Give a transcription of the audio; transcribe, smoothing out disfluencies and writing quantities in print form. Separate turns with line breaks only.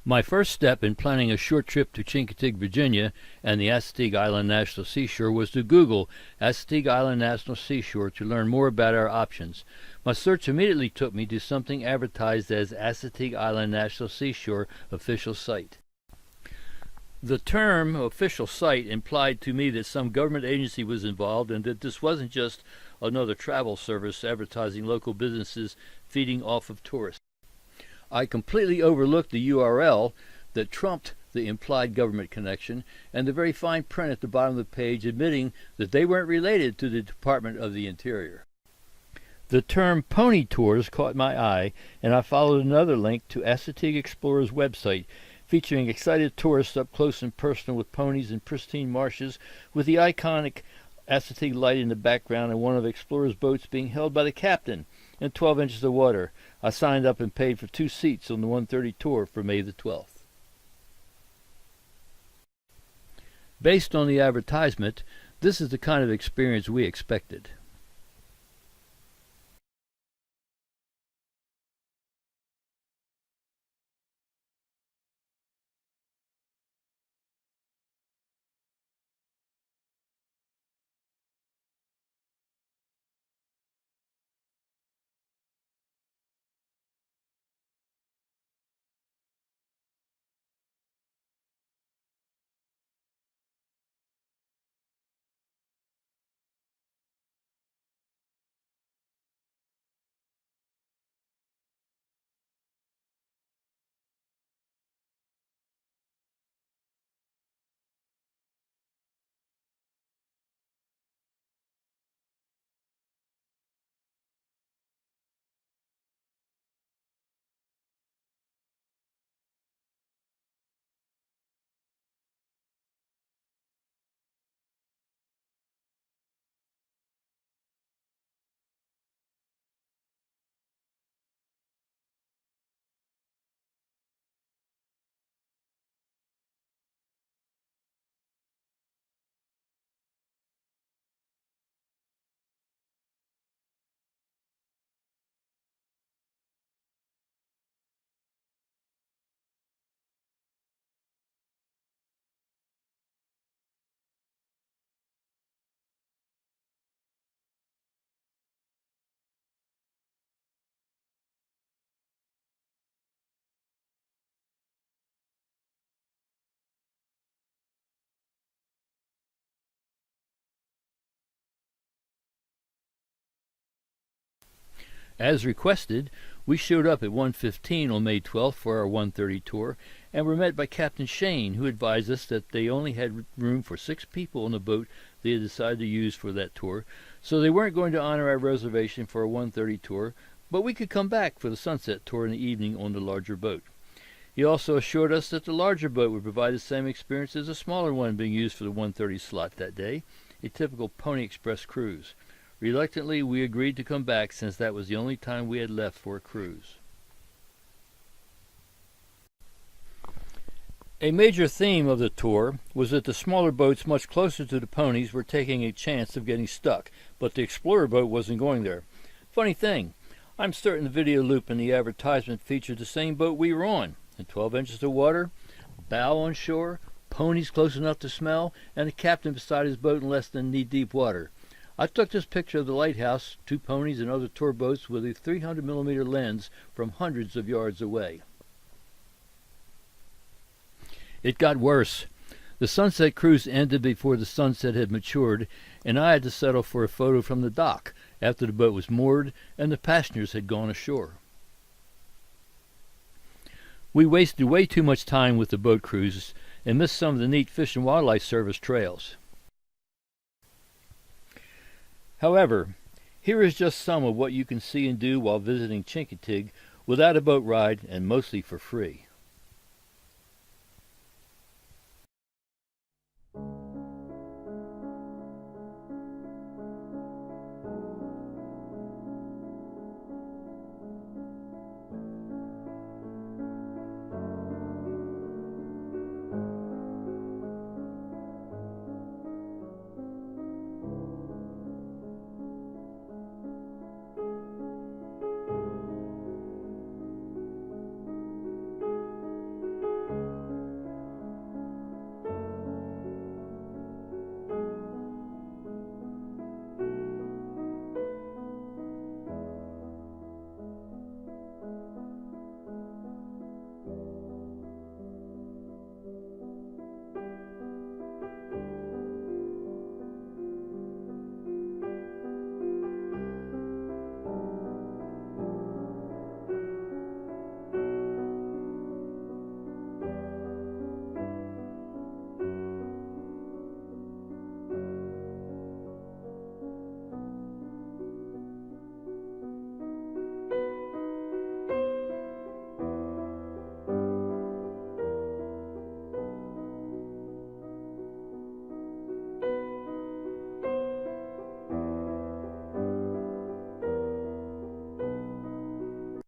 My first step in planning a short trip to Chincoteague, Virginia, and the Assateague Island National Seashore was to Google Assateague Island National Seashore to learn more about our options. My search immediately took me to something advertised as Assateague Island National Seashore official site. The term official site implied to me that some government agency was involved and that this wasn't just another travel service advertising local businesses feeding off of tourists. I completely overlooked the URL that trumped the implied government connection and the very fine print at the bottom of the page admitting that they weren't related to the Department of the Interior. The term pony tours caught my eye, and I followed another link to Assateague Explorer's website featuring excited tourists up close and personal with ponies in pristine marshes with the iconic Assateague light in the background and one of Explorer's boats being held by the captain in 12 inches of water. I signed up and paid for 2 seats on the 1:30 tour for May the 12th. Based on the advertisement, this is the kind of experience we expected. As requested, we showed up at 1:15 on May 12th for our 1:30 tour and were met by Captain Shane, who advised us that they only had room for 6 people on the boat they had decided to use for that tour, so they weren't going to honor our reservation for a 1:30 tour, but we could come back for the sunset tour in the evening on the larger boat. He also assured us that the larger boat would provide the same experience as the smaller one being used for the 1:30 slot that day, a typical Pony Express cruise. Reluctantly, we agreed to come back since that was the only time we had left for a cruise. A major theme of the tour was that the smaller boats much closer to the ponies were taking a chance of getting stuck, but the Explorer boat wasn't going there. Funny thing, I'm certain the video loop in the advertisement featured the same boat we were on, in 12 inches of water, bow on shore, ponies close enough to smell, and the captain beside his boat in less than knee-deep water. I took this picture of the lighthouse, 2 ponies, and other tour boats with a 300mm lens from hundreds of yards away. It got worse. The sunset cruise ended before the sunset had matured, and I had to settle for a photo from the dock after the boat was moored and the passengers had gone ashore. We wasted way too much time with the boat cruises and missed some of the neat Fish and Wildlife Service trails. However, here is just some of what you can see and do while visiting Chincoteague without a boat ride and mostly for free.